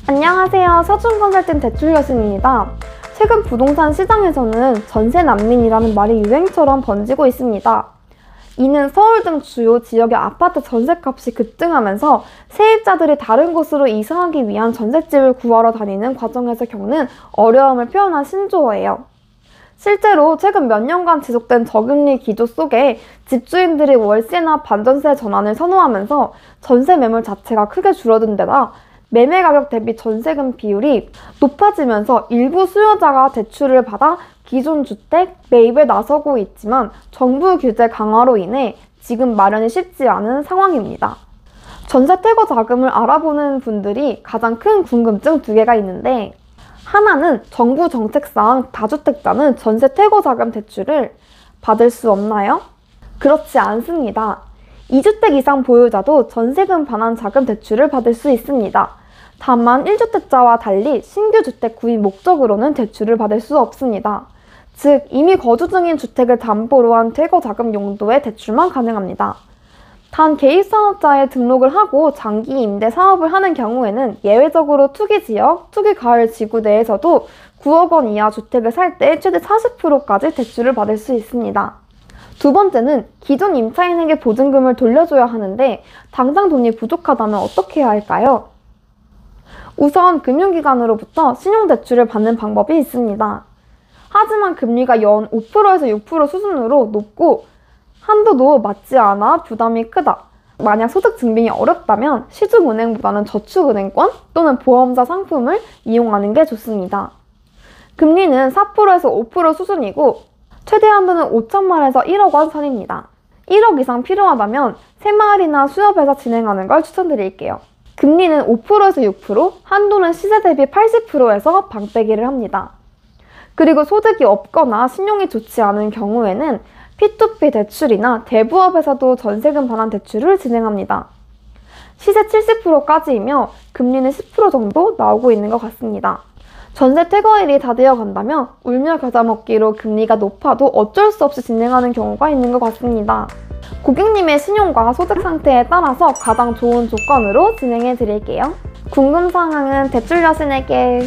안녕하세요. 서준 컨설팅 대출 여신입니다. 최근 부동산 시장에서는 전세 난민이라는 말이 유행처럼 번지고 있습니다. 이는 서울 등 주요 지역의 아파트 전셋값이 급등하면서 세입자들이 다른 곳으로 이사하기 위한 전셋집을 구하러 다니는 과정에서 겪는 어려움을 표현한 신조어예요. 실제로 최근 몇 년간 지속된 저금리 기조 속에 집주인들이 월세나 반전세 전환을 선호하면서 전세 매물 자체가 크게 줄어든 데다 매매 가격 대비 전세금 비율이 높아지면서 일부 수요자가 대출을 받아 기존 주택 매입에 나서고 있지만 정부 규제 강화로 인해 지금 마련이 쉽지 않은 상황입니다. 전세 퇴거 자금을 알아보는 분들이 가장 큰 궁금증 두 개가 있는데, 하나는 정부 정책상 다주택자는 전세 퇴거 자금 대출을 받을 수 없나요? 그렇지 않습니다. 2주택 이상 보유자도 전세금 반환 자금 대출을 받을 수 있습니다. 다만 1주택자와 달리 신규 주택 구입 목적으로는 대출을 받을 수 없습니다. 즉, 이미 거주 중인 주택을 담보로 한 퇴거 자금 용도의 대출만 가능합니다. 단 개입사업자에 등록을 하고 장기 임대 사업을 하는 경우에는 예외적으로 투기지역, 투기가을 지구 내에서도 9억 원 이하 주택을 살 때 최대 40%까지 대출을 받을 수 있습니다. 두 번째는 기존 임차인에게 보증금을 돌려줘야 하는데 당장 돈이 부족하다면 어떻게 해야 할까요? 우선 금융기관으로부터 신용대출을 받는 방법이 있습니다. 하지만 금리가 연 5%에서 6% 수준으로 높고 한도도 맞지 않아 부담이 크다. 만약 소득 증빙이 어렵다면 시중은행보다는 저축은행권 또는 보험사 상품을 이용하는 게 좋습니다. 금리는 4%에서 5% 수준이고 최대 한도는 5천만 원에서 1억 원 선입니다. 1억 이상 필요하다면 새마을이나 수협에서 진행하는 걸 추천드릴게요. 금리는 5%에서 6%, 한도는 시세 대비 80%에서 방빼기를 합니다. 그리고 소득이 없거나 신용이 좋지 않은 경우에는 P2P 대출이나 대부업에서도 전세금 반환 대출을 진행합니다. 시세 70%까지이며 금리는 10% 정도 나오고 있는 것 같습니다. 전세 퇴거일이 다 되어 간다면 울며 겨자 먹기로 금리가 높아도 어쩔 수 없이 진행하는 경우가 있는 것 같습니다. 고객님의 신용과 소득 상태에 따라서 가장 좋은 조건으로 진행해 드릴게요. 궁금사항은 대출 여신에게